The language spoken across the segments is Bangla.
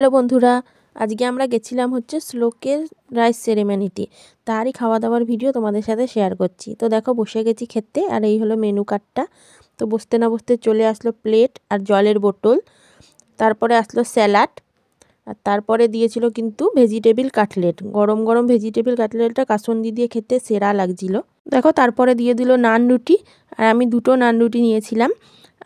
হ্যালো বন্ধুরা, আজকে আমরা গেছিলাম হচ্ছে শ্লোকের রাইস সেরেমনিতে। তারই খাওয়া দাওয়ার ভিডিও তোমাদের সাথে শেয়ার করছি। তো দেখো বসে গেছি খেতে, আর এই হলো মেনু কার্ডটা। তো বসতে না বসতে চলে আসলো প্লেট আর জলের বোতল, তারপরে আসলো স্যালাড, আর তারপরে দিয়েছিল কিন্তু ভেজিটেবিল কাটলেট। গরম গরম ভেজিটেবিল কাটলেটটা কাসুন্দি দিয়ে খেতে সেরা লাগছিল। দেখো তারপরে দিয়ে দিল নান রুটি, আর আমি দুটো নান রুটি নিয়েছিলাম।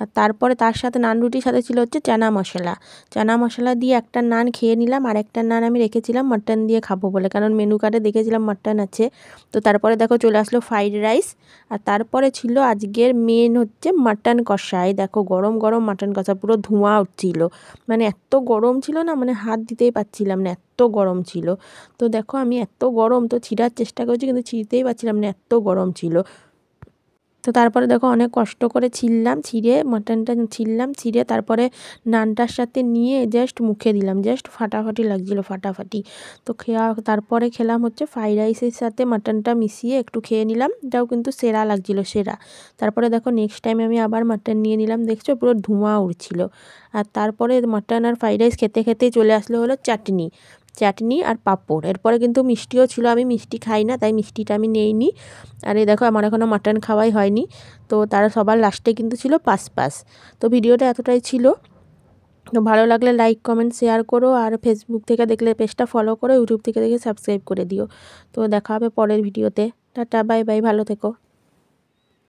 আর তারপরে তার সাথে নান রুটির সাথে ছিল হচ্ছে চানা মশলা। চানা মশলা দিয়ে একটা নান খেয়ে নিলাম, আর একটা নান আমি রেখেছিলাম মাটন দিয়ে খাবো বলে, কারণ মেনু কার্ডে দেখেছিলাম মাটন আছে। তো তারপরে দেখো চলে আসলো ফ্রাইড রাইস, আর তারপরে ছিল আজকের মেন হচ্ছে মাটন কষা। এই দেখো গরম গরম মাটন কষা, পুরো ধোঁয়া উঠছিল, মানে এত গরম ছিল না, মানে হাত দিতেই পারছিলাম না, এত গরম ছিল। তো দেখো আমি এত গরম তো ছিঁড়ার চেষ্টা করছি, কিন্তু ছিঁড়তেই পারছিলাম না, এত গরম ছিল। তো তারপরে দেখো অনেক কষ্ট করে ছিঁড়ে মাটনটা ছিঁড়ে তারপরে নানটার সাথে নিয়ে জাস্ট মুখে দিলাম, জাস্ট ফাটাফাটি লাগছিল, ফাটাফাটি। তো তারপরে খেলাম হচ্ছে ফ্রাইড রাইসের সাথে মাটনটা মিশিয়ে একটু খেয়ে নিলাম, এটাও কিন্তু সেরা লাগছিল, সেরা। তারপরে দেখো নেক্সট টাইম আমি আবার মাটন নিয়ে নিলাম, দেখছো পুরো ধোঁয়া উঠছিল। আর তারপরে মাটন আর ফ্রাইড রাইস খেতে খেতেই চলে আসলো হলো চাটনি আর পাঁপড়। এরপরে কিন্তু মিষ্টিও ছিল, আমি মিষ্টি খাই না তাই মিষ্টিটা আমি নেইনি। আর এই দেখো আমার এখনও মাটন খাওয়াই হয়নি। তো তারা সবার লাস্টে কিন্তু ছিল পাস। তো ভিডিওটা এতটাই ছিল। তো ভালো লাগলে লাইক কমেন্ট শেয়ার করো, আর ফেসবুক থেকে দেখলে পেজটা ফলো করো, ইউটিউব থেকে দেখে সাবস্ক্রাইব করে দিও। তো দেখা হবে পরের ভিডিওতে। টাটা, বাই বাই, ভালো থেকো।